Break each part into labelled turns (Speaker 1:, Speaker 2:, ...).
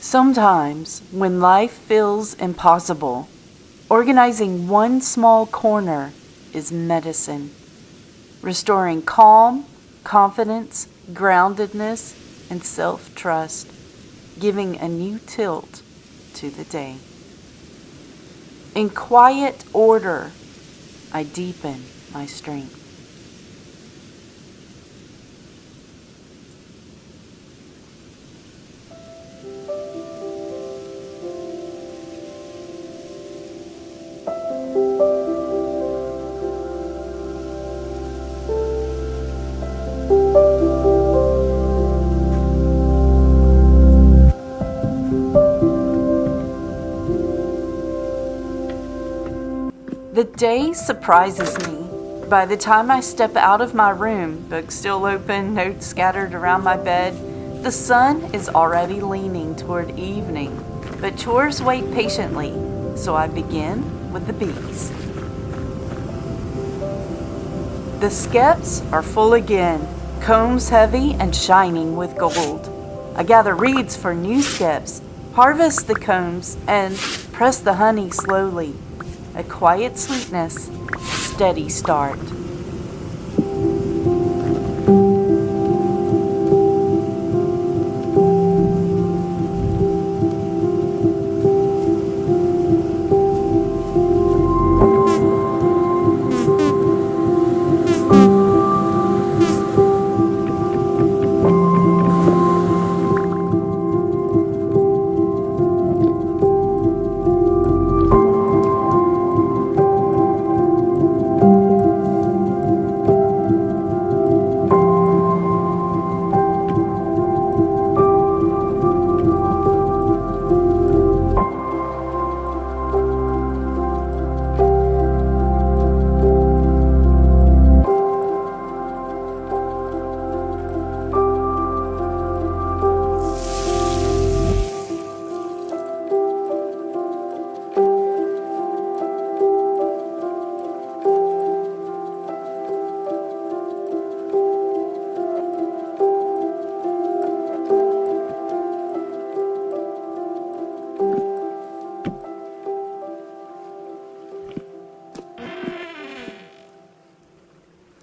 Speaker 1: Sometimes, when life feels impossible, organizing one small corner is medicine, restoring calm, confidence, groundedness, and self-trust, giving a new tilt to the day. In quiet order, I deepen my strength. The day surprises me. By the time I step out of my room, books still open, notes scattered around my bed, the sun is already leaning toward evening, but chores wait patiently, so I begin with the bees. The skeps are full again, combs heavy and shining with gold. I gather reeds for new skeps, harvest the combs, and press the honey slowly. A quiet sweetness, steady start.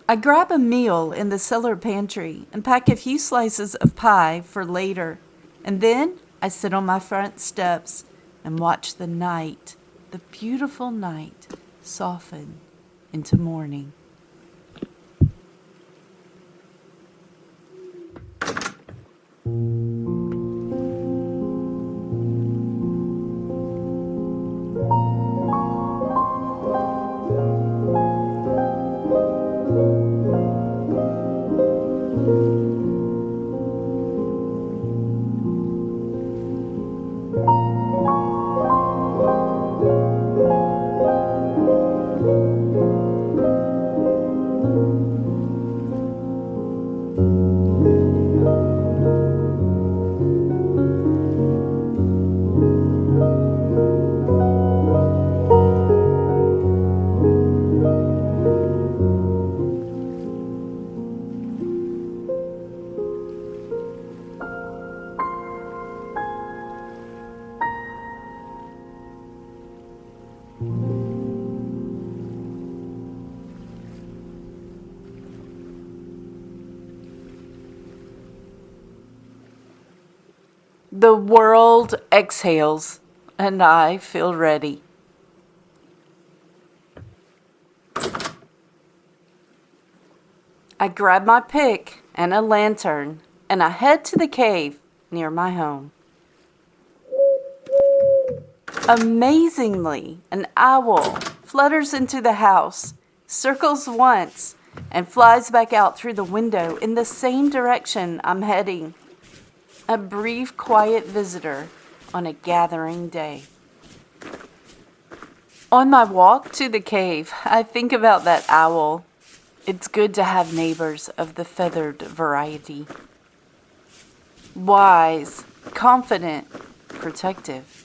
Speaker 1: I grab a meal in the cellar pantry and pack a few slices of pie for later. And then I sit on my front steps and watch the night, the beautiful night, soften into morning. The world exhales, and I feel ready. I grab my pick and a lantern, and I head to the cave near my home. Amazingly, an owl flutters into the house, circles once, and flies back out through the window in the same direction I'm heading. A brief, quiet visitor on a gathering day. On my walk to the cave, I think about that owl. It's good to have neighbors of the feathered variety. Wise, confident, protective.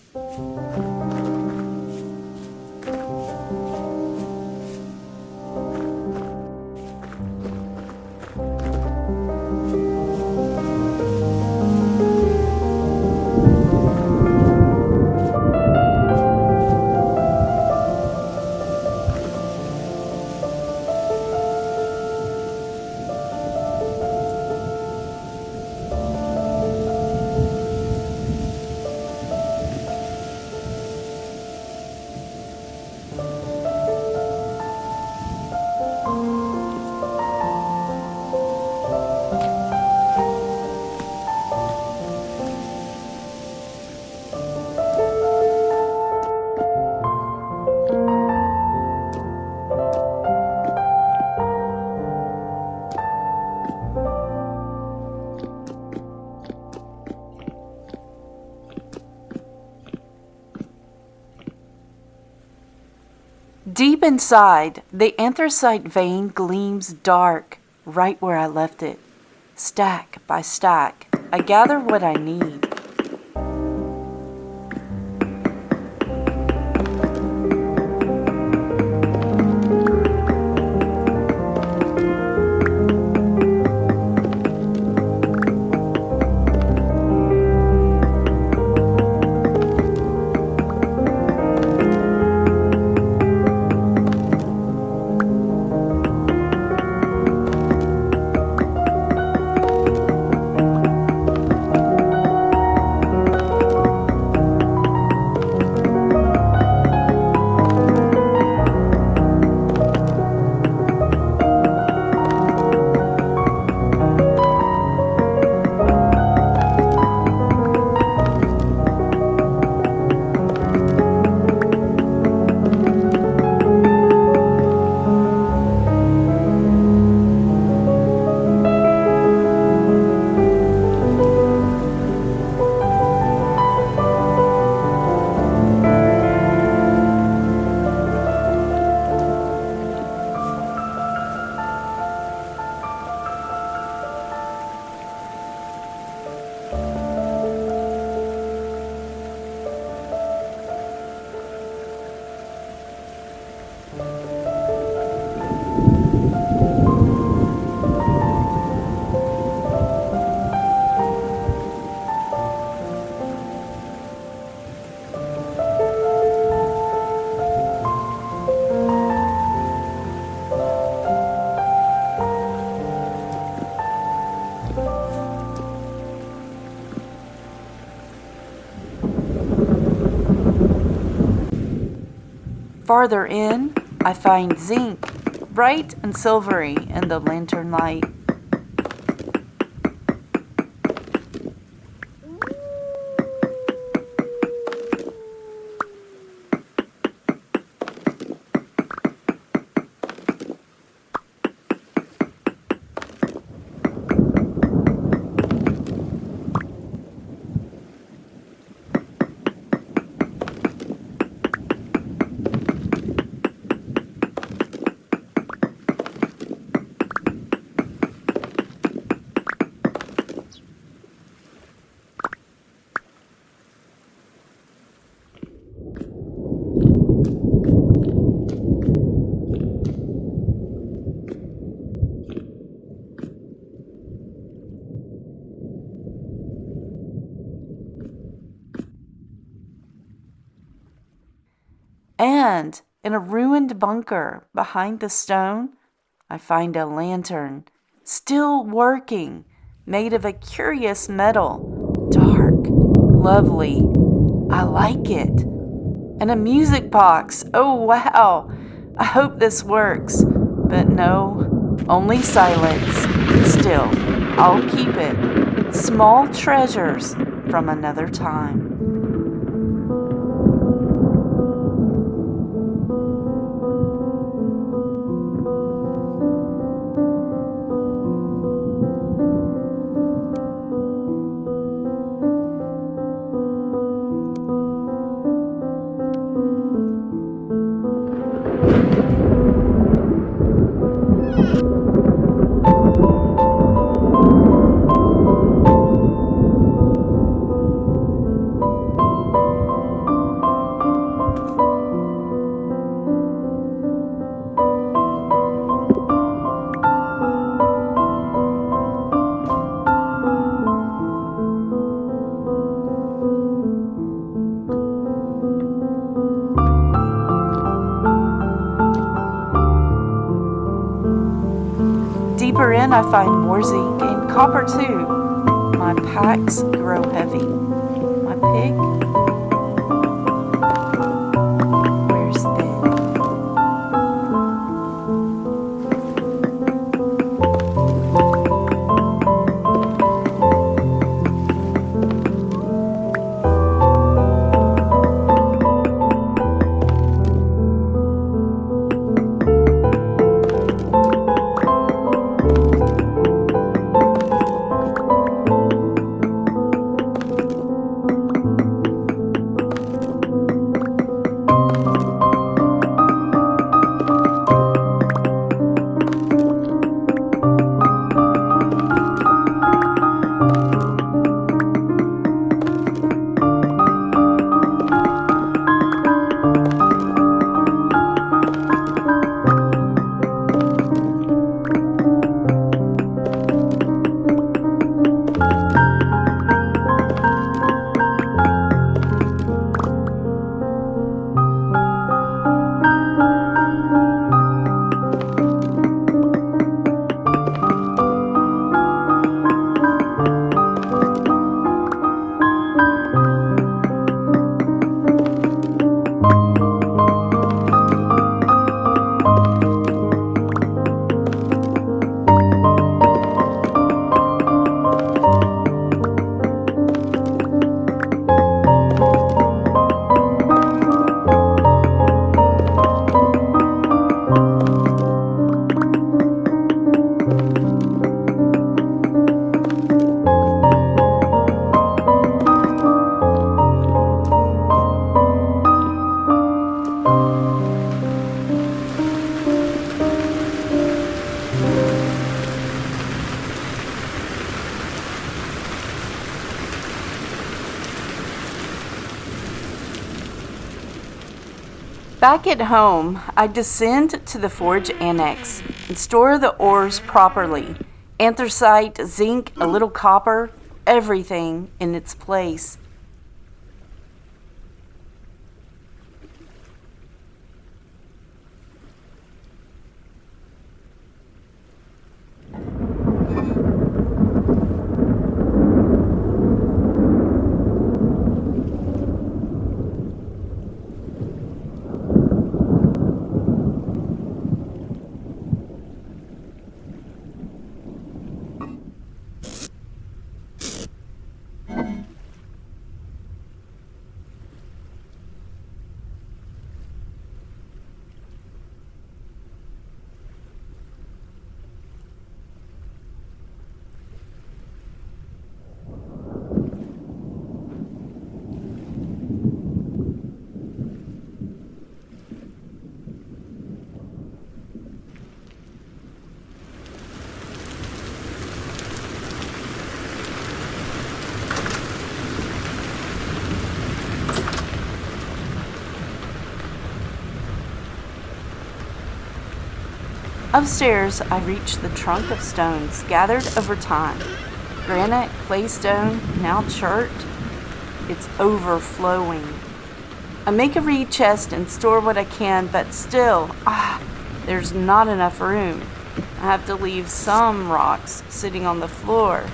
Speaker 1: Deep inside, the anthracite vein gleams dark right where I left it. Stack by stack, I gather what I need. Farther in, I find zinc, bright and silvery in the lantern light. And in a ruined bunker behind the stone, I find a lantern, still working, made of a curious metal, dark, lovely. I like it. And a music box. Oh, wow. I hope this works. But no, only silence. Still, I'll keep it. Small treasures from another time. Deeper in, I find more zinc and copper too. My packs grow heavy. My pig wears thin. Back at home, I descend to the forge annex and store the ores properly. Anthracite, zinc, a little copper, everything in its place. Upstairs, I reach the trunk of stones gathered over time. Granite, Claystone, now Chert. It's overflowing. I make a reed chest and store what I can, but still, there's not enough room. I have to leave some rocks sitting on the floor.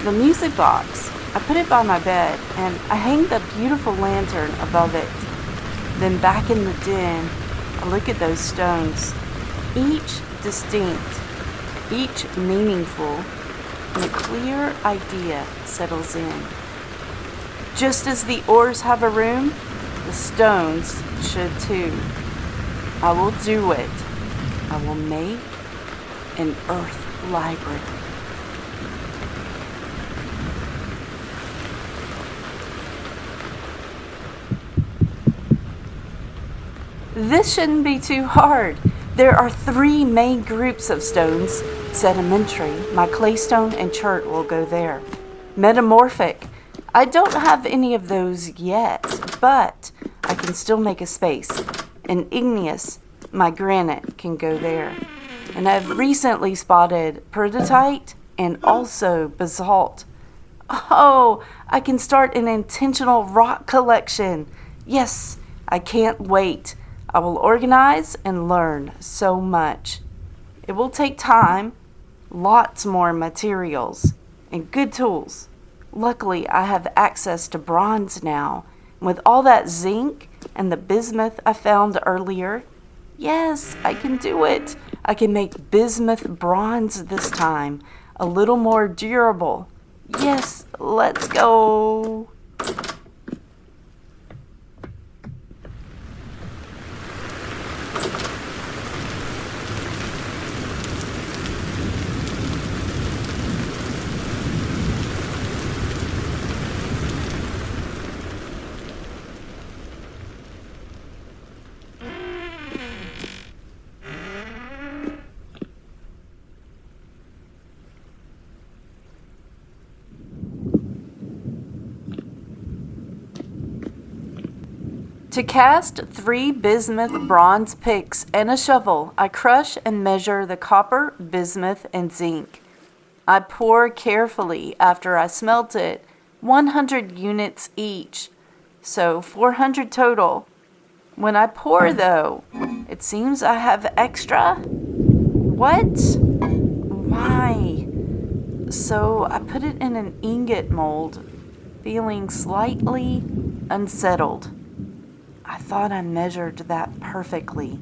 Speaker 1: The music box, I put it by my bed and I hang the beautiful lantern above it. Then back in the den, I look at those stones, each distinct, each meaningful, and a clear idea settles in. Just as the ores have a room, the stones should too. I will do it. I will make an earth library. This shouldn't be too hard. There are 3 main groups of stones. Sedimentary, my claystone and chert will go there. Metamorphic, I don't have any of those yet, but I can still make a space. And igneous, my granite can go there. And I've recently spotted peridotite and also basalt. Oh, I can start an intentional rock collection. Yes, I can't wait. I will organize and learn so much. It will take time, lots more materials, and good tools. Luckily, I have access to bronze now. And with all that zinc and the bismuth I found earlier, yes, I can do it. I can make bismuth bronze this time, a little more durable. Yes, let's go. To cast 3 bismuth bronze picks and a shovel, I crush and measure the copper, bismuth, and zinc. I pour carefully after I smelt it, 100 units each, so 400 total. When I pour, though, it seems I have extra. What? Why? So I put it in an ingot mold, feeling slightly unsettled. I thought I measured that perfectly.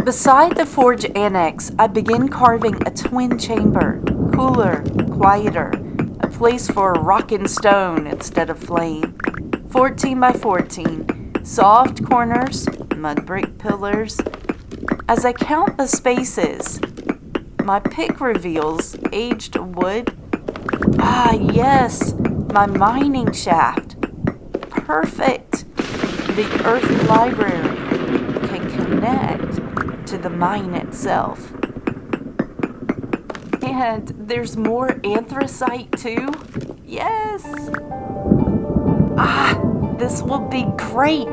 Speaker 1: Beside the forge annex, I begin carving a twin chamber, cooler, quieter, a place for rockin' stone instead of flame. 14 by 14, soft corners, mud brick pillars. As I count the spaces, my pick reveals aged wood. Ah, yes, my mining shaft. Perfect. The Earth Library can connect to the mine itself. And there's more anthracite too. Yes. Ah, this will be great.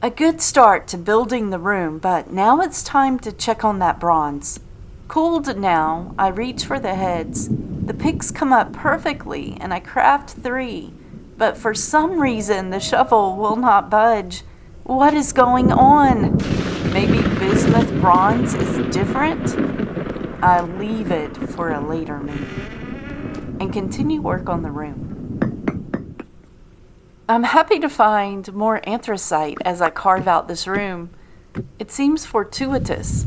Speaker 1: A good start to building the room, but now it's time to check on that bronze. Cooled now, I reach for the heads. The picks come up perfectly, and I craft 3. But for some reason, the shovel will not budge. What is going on? Maybe bismuth bronze is different? I leave it for a later meeting and continue work on the room. I'm happy to find more anthracite as I carve out this room. It seems fortuitous.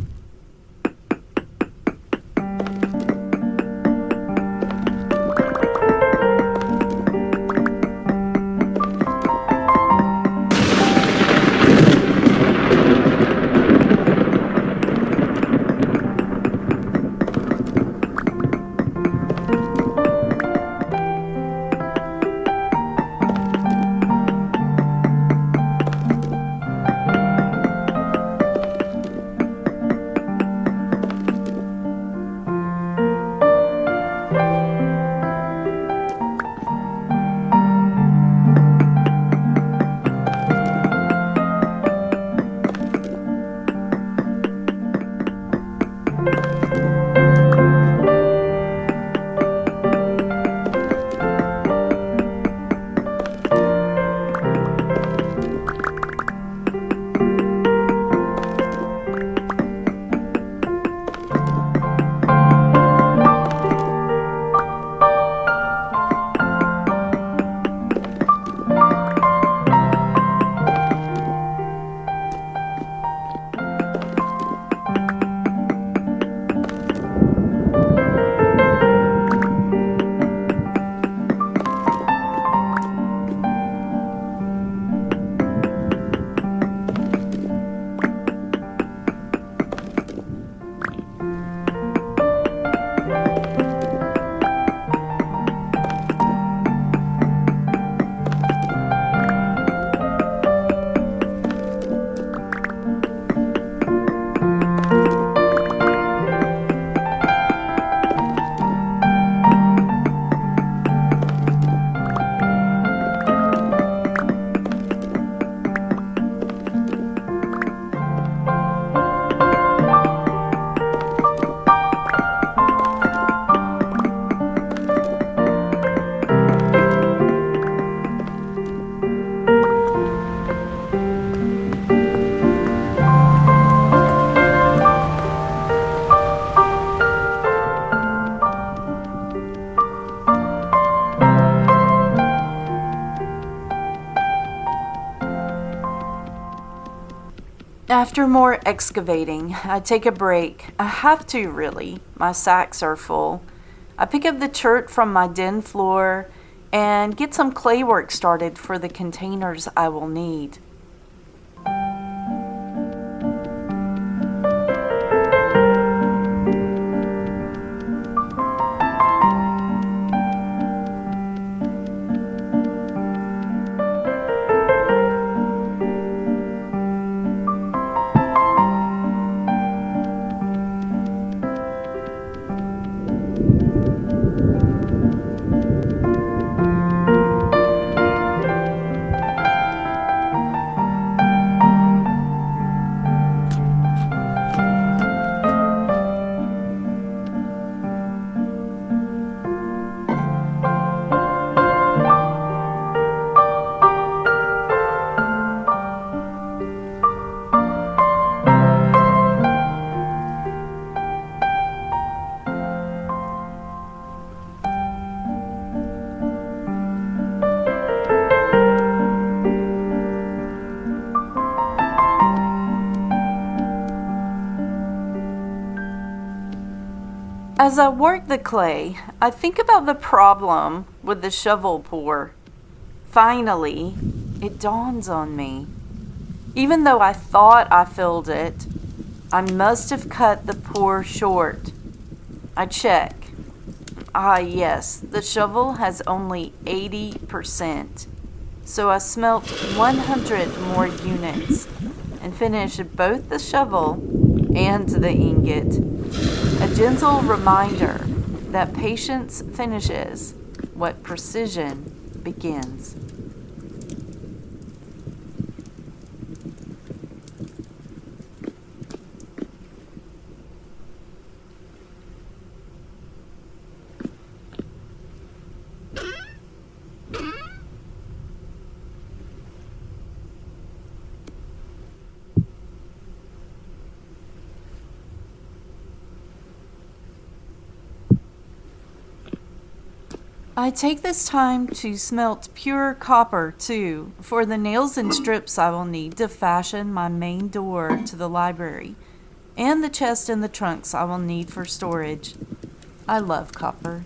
Speaker 1: After more excavating, I take a break. I have to, really. My sacks are full. I pick up the chert from my den floor and get some clay work started for the containers I will need. As I work the clay, I think about the problem with the shovel pour. Finally, it dawns on me. Even though I thought I filled it, I must have cut the pour short. I check. Ah, yes, the shovel has only 80%. So I smelt 100 more units and finished both the shovel and the ingot. A gentle reminder that patience finishes what precision begins. I take this time to smelt pure copper too, for the nails and strips I will need to fashion my main door to the library, and the chest and the trunks I will need for storage. I love copper.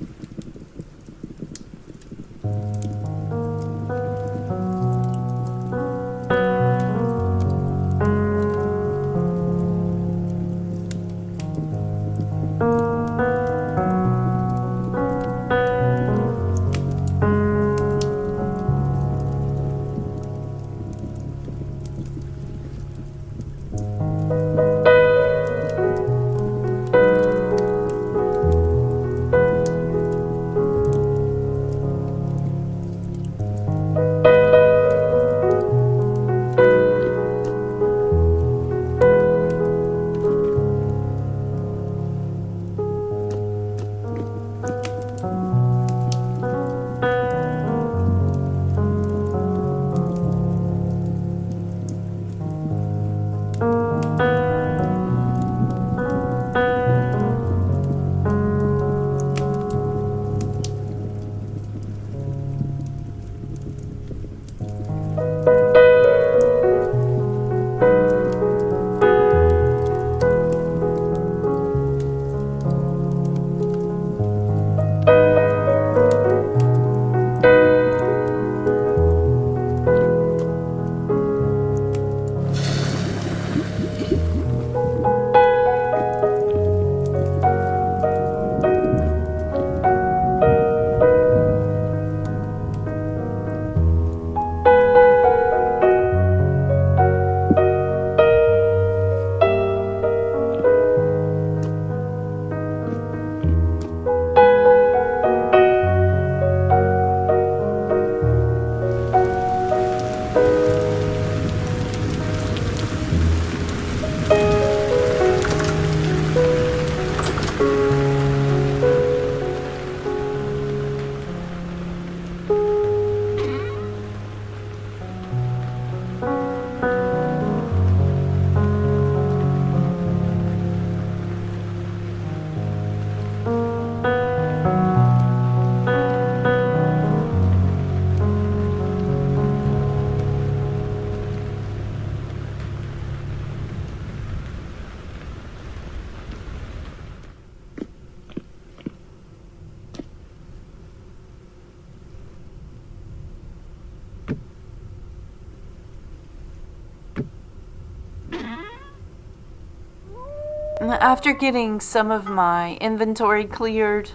Speaker 1: After getting some of my inventory cleared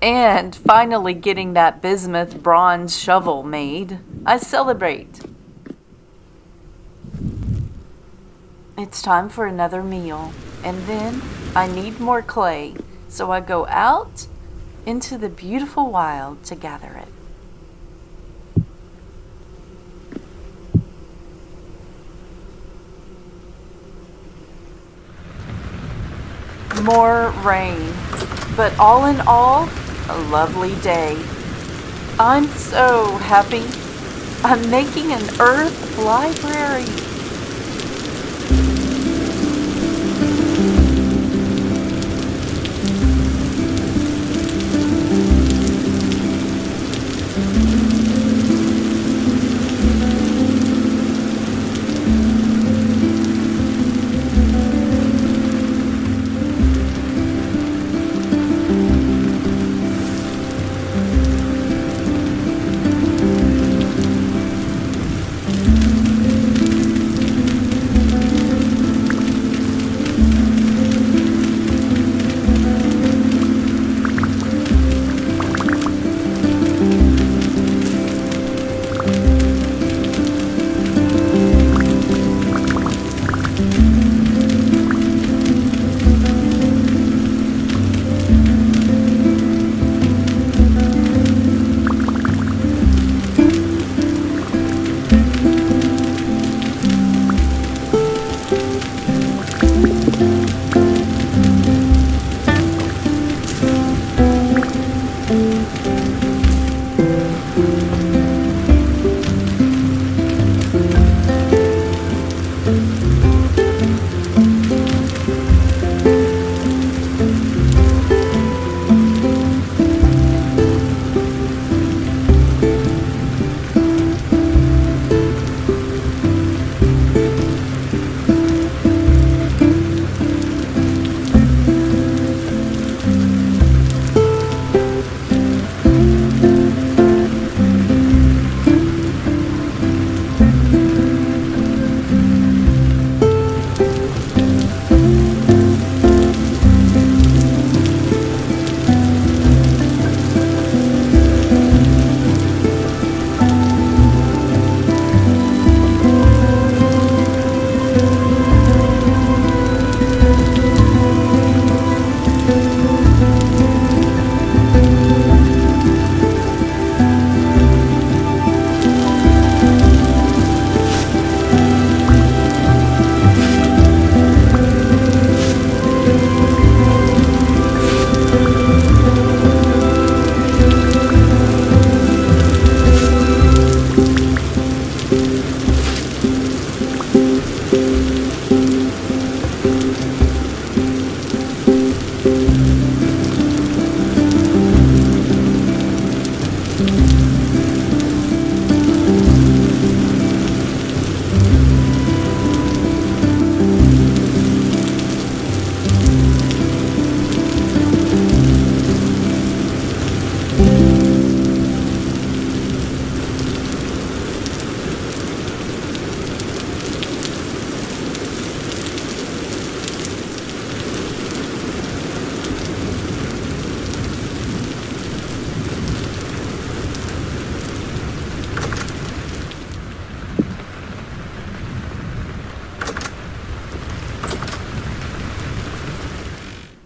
Speaker 1: and finally getting that bismuth bronze shovel made, I celebrate. It's time for another meal, and then I need more clay, so I go out into the beautiful wild to gather it. More rain, but all in all, a lovely day. I'm so happy. I'm making an earth library.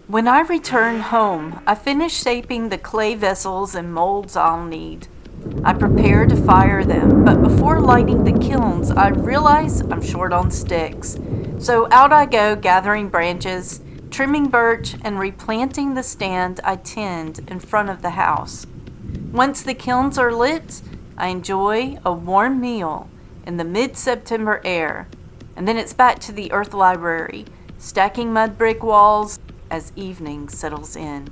Speaker 1: When I return home, I finish shaping the clay vessels and molds I'll need. I prepare to fire them, but before lighting the kilns, I realize I'm short on sticks. So out I go gathering branches, trimming birch, and replanting the stand I tend in front of the house. Once the kilns are lit, I enjoy a warm meal in the mid-September air, and then it's back to the Earth Library, stacking mud brick walls as evening settles in.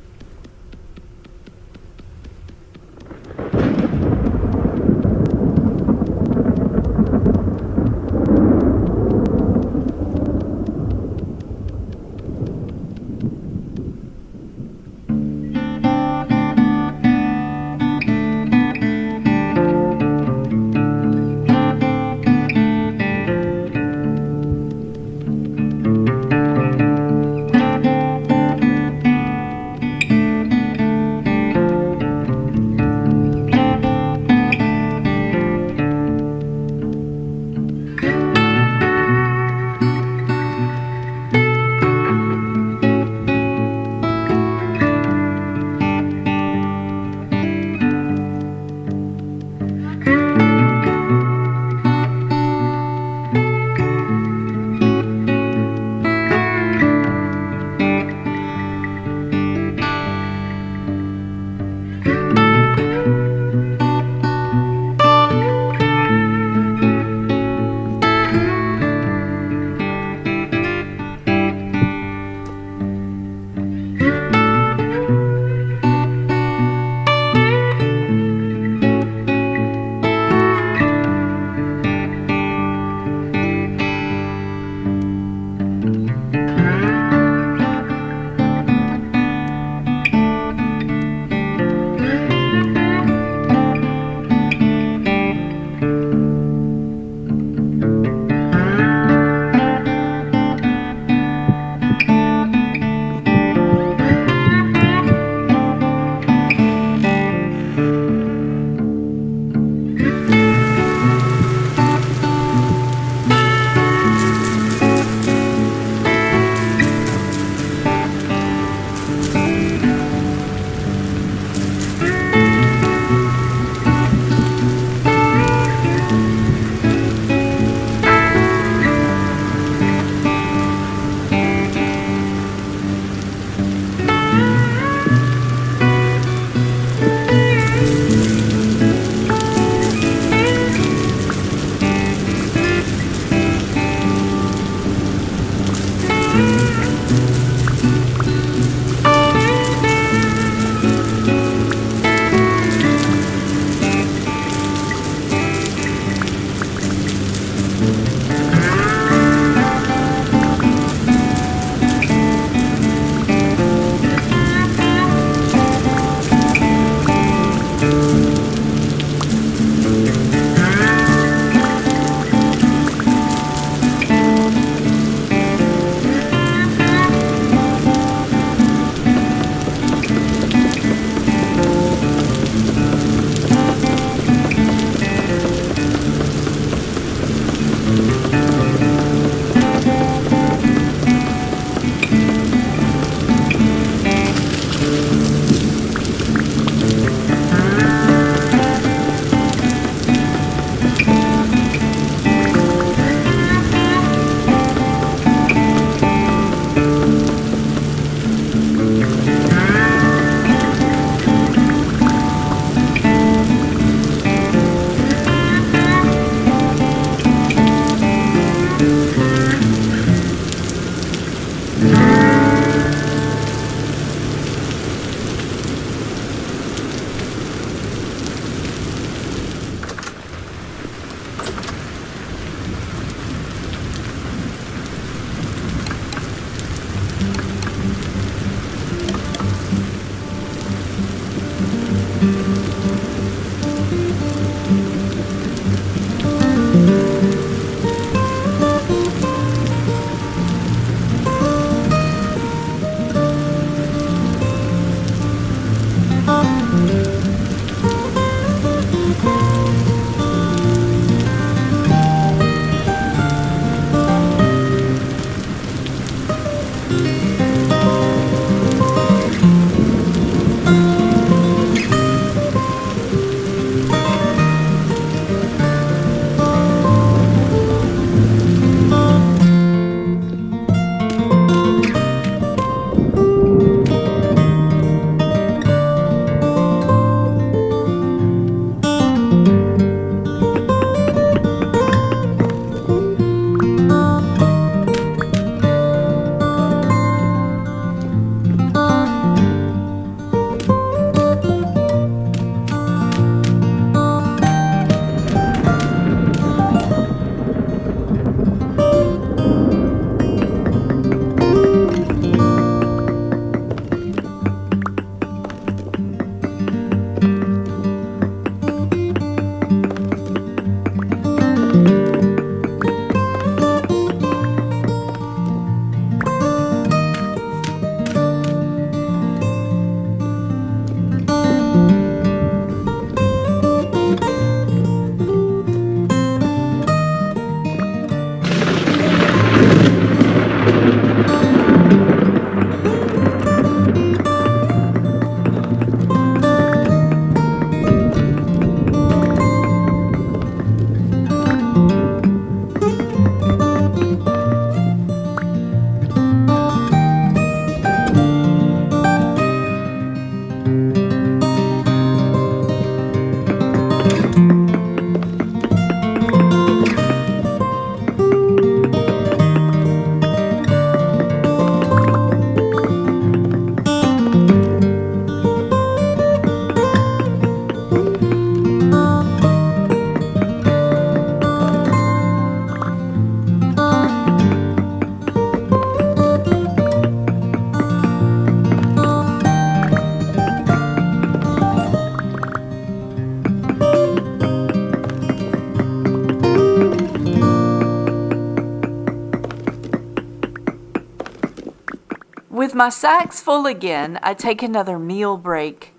Speaker 1: With my sacks full again, I take another meal break.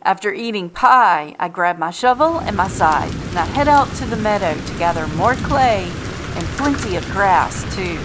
Speaker 1: After eating pie, I grab my shovel and my scythe, and I head out to the meadow to gather more clay and plenty of grass, too.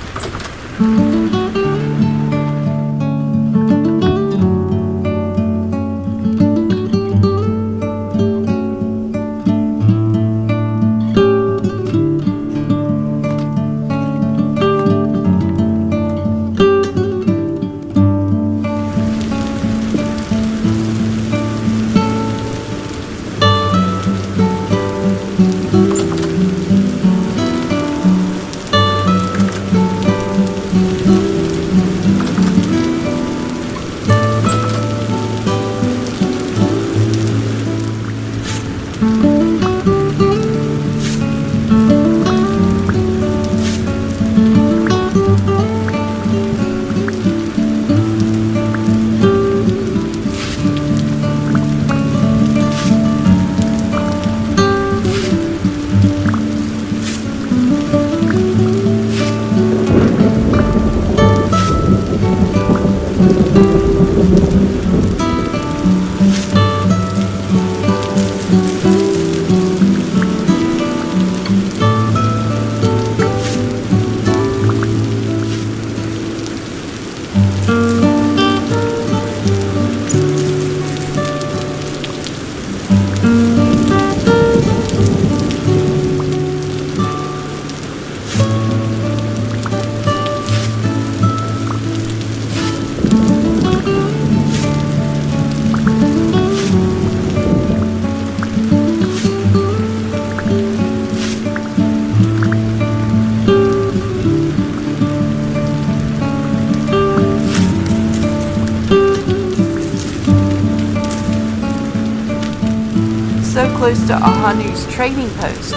Speaker 1: So close to Ahanu's trading post,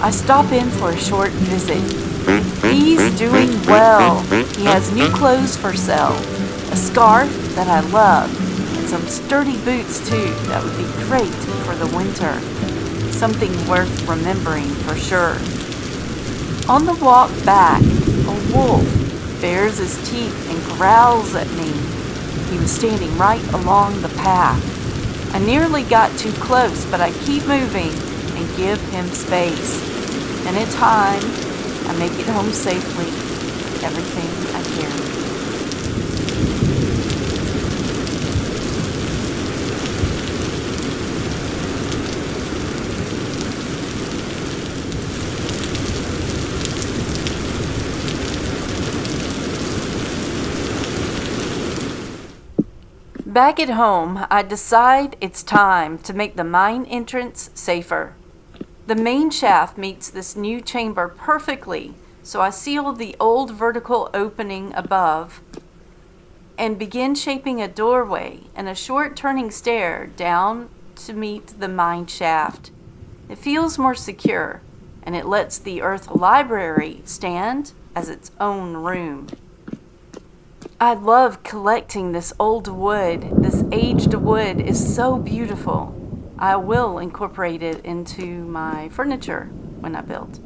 Speaker 1: I stop in for a short visit. He's doing well. He has new clothes for sale, a scarf that I love, and some sturdy boots too that would be great for the winter. Something worth remembering for sure. On the walk back, a wolf bares his teeth and growls at me. He was standing right along the path. I nearly got too close, but I keep moving and give him space. And in time, I make it home safely, everything I carry. Back at home, I decide it's time to make the mine entrance safer. The main shaft meets this new chamber perfectly, so I seal the old vertical opening above and begin shaping a doorway and a short turning stair down to meet the mine shaft. It feels more secure, and it lets the Earth Library stand as its own room. I love collecting this old wood. This aged wood is so beautiful. I will incorporate it into my furniture when I build.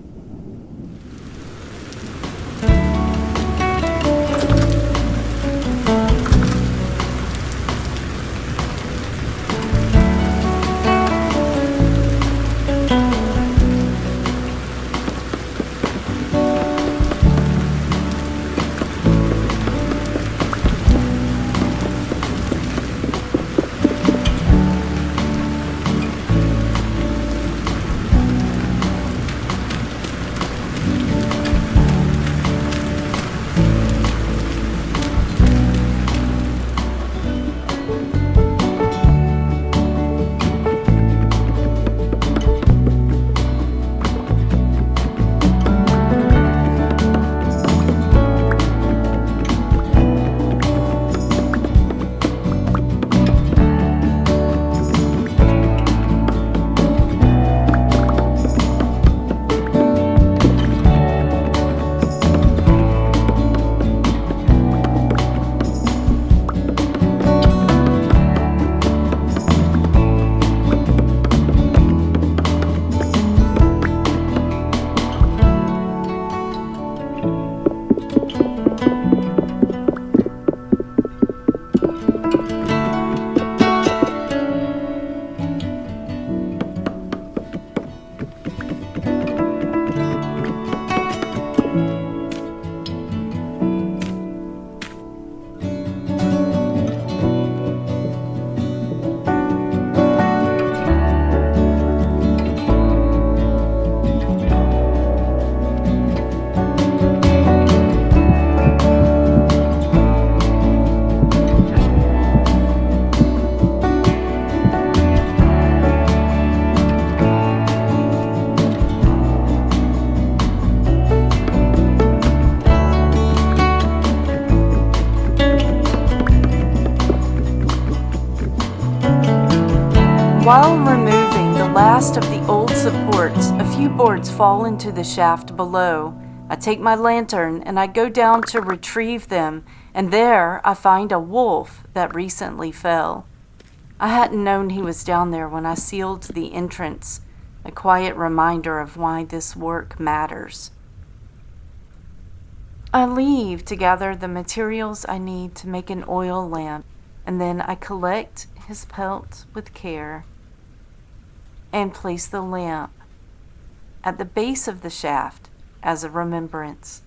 Speaker 1: While removing the last of the old supports, a few boards fall into the shaft below. I take my lantern and I go down to retrieve them, and there I find a wolf that recently fell. I hadn't known he was down there when I sealed the entrance, a quiet reminder of why this work matters. I leave to gather the materials I need to make an oil lamp, and then I collect his pelt with care and place the lamp at the base of the shaft as a remembrance.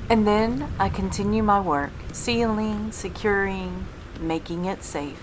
Speaker 1: And then I continue my work, sealing, securing, making it safe.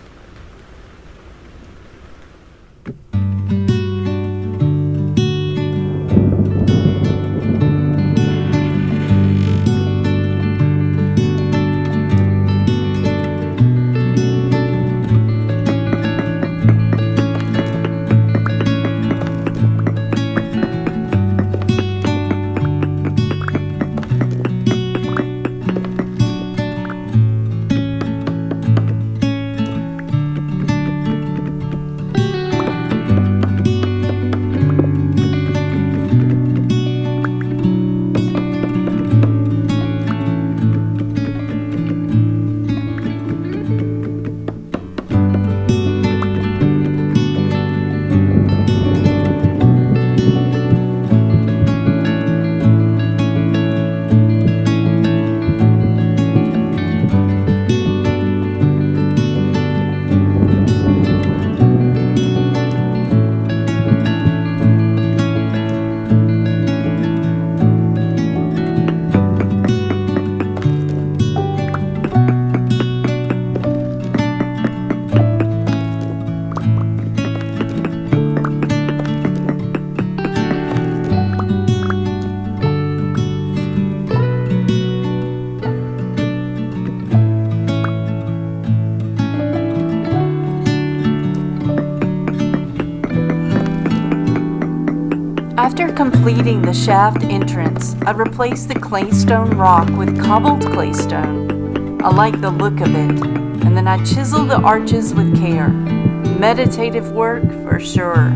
Speaker 1: After completing the shaft entrance, I replaced the claystone rock with cobbled claystone. I like the look of it, and then I chisel the arches with care. Meditative work for sure.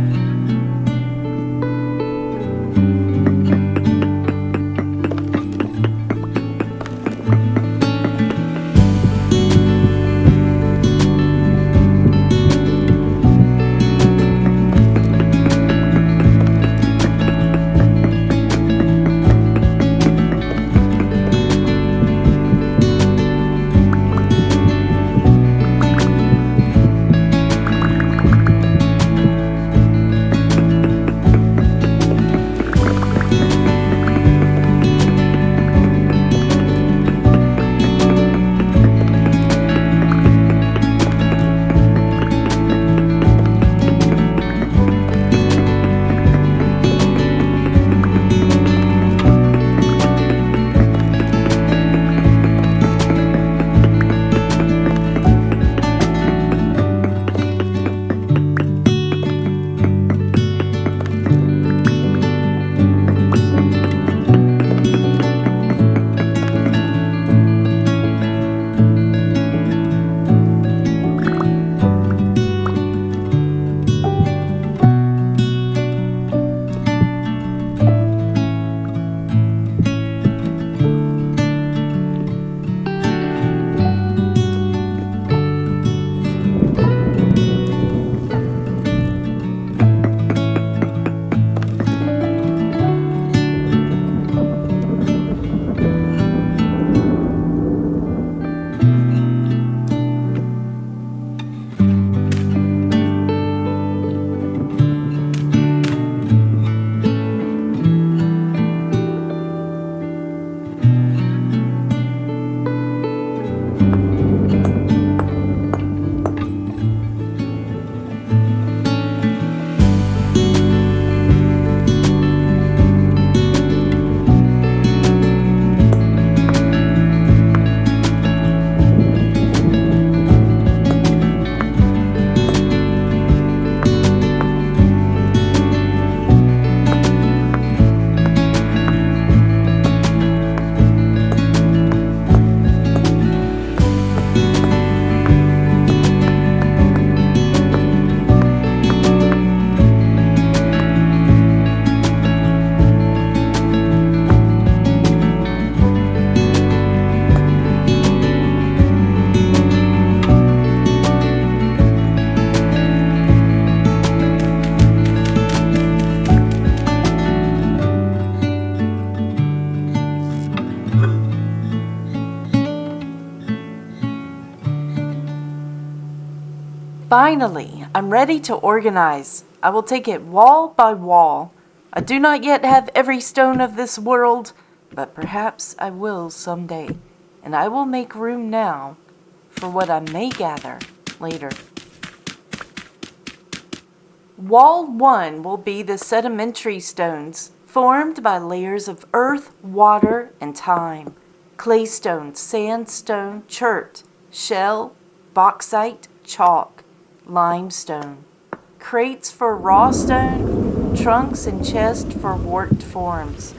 Speaker 1: Finally, I'm ready to organize. I will take it wall by wall. I do not yet have every stone of this world, but perhaps I will someday, and I will make room now for what I may gather later. Wall 1 will be the sedimentary stones formed by layers of earth, water, and time. Claystone, sandstone, chert, shell, bauxite, chalk, limestone. Crates for raw stone, trunks and chests for warped forms.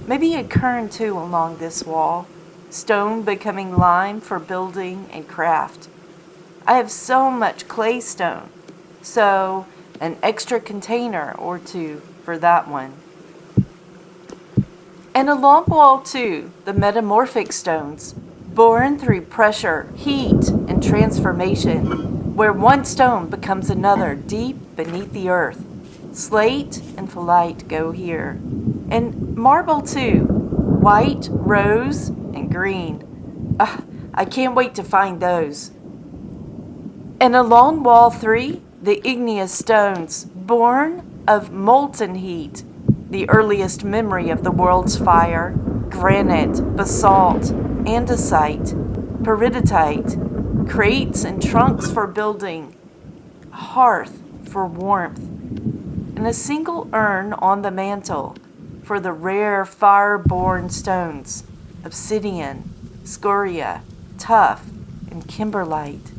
Speaker 1: Maybe a cairn too along this wall, stone becoming lime for building and craft. I have so much claystone, so an extra container or two for that one. And along wall 2, the metamorphic stones, born through pressure, heat, and transformation, where one stone becomes another deep beneath the earth. Slate and phyllite go here. And marble too, white, rose, and green. I can't wait to find those. And along wall 3, the igneous stones, born of molten heat, the earliest memory of the world's fire, granite, basalt, andesite, peridotite, crates and trunks for building, a hearth for warmth, and a single urn on the mantel for the rare fire-born stones, obsidian, scoria, tuff, and kimberlite,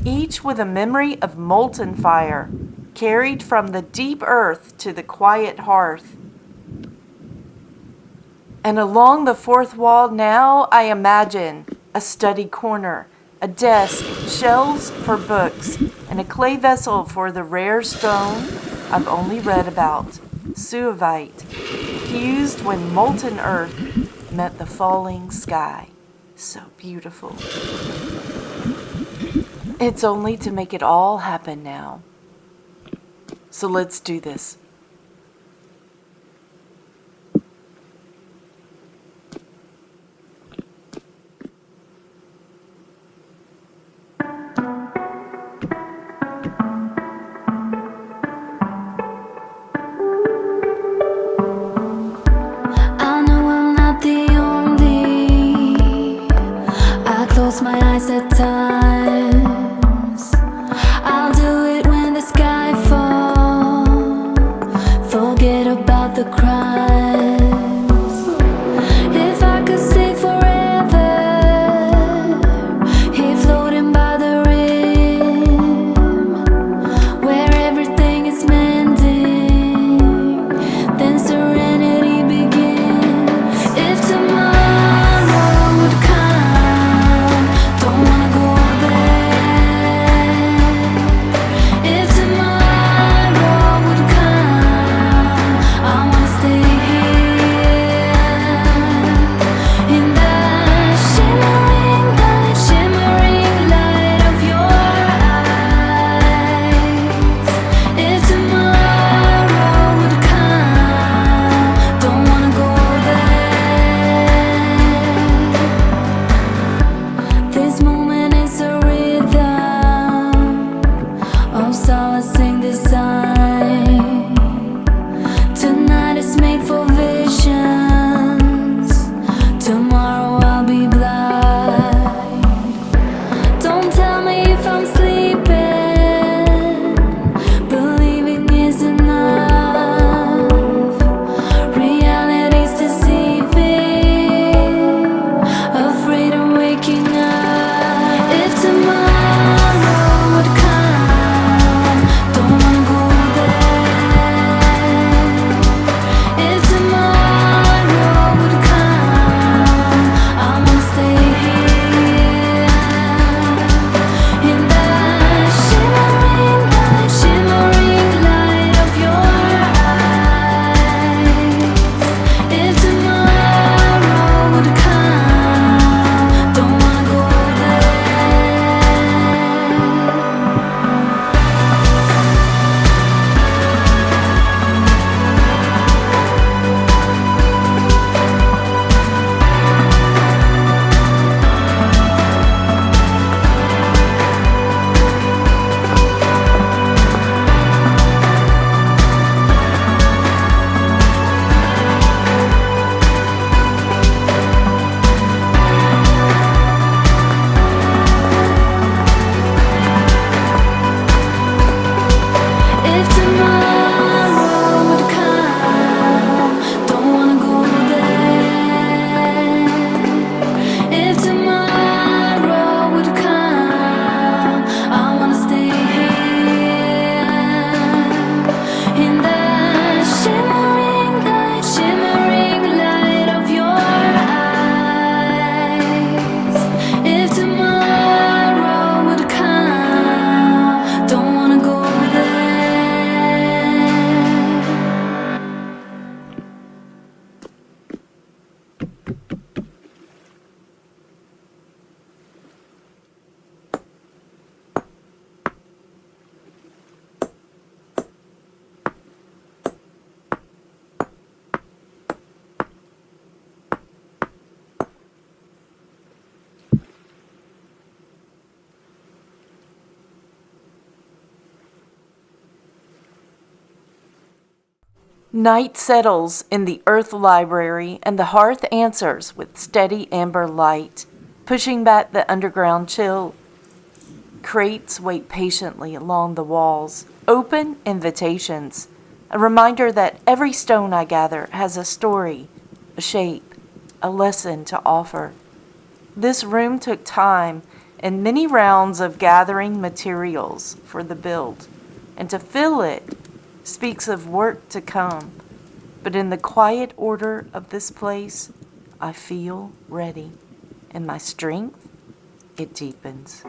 Speaker 1: each with a memory of molten fire, carried from the deep earth to the quiet hearth. And along the 4th wall now I imagine a study corner, a desk, shelves for books, and a clay vessel for the rare stone I've only read about, suovite, fused when molten earth met the falling sky. So beautiful. It's only to make it all happen now. So let's do this.
Speaker 2: I know I'm not the only. I close my eyes at times. I'll do it when the sky falls.
Speaker 1: Night settles in the earth library, and the hearth answers with steady amber light, pushing back the underground chill. Crates wait patiently along the walls, open invitations, a reminder that every stone I gather has a story, a shape, a lesson to offer. This room took time and many rounds of gathering materials for the build, and to fill it speaks of work to come. But in the quiet order of this place, I feel ready, and my strength, it deepens.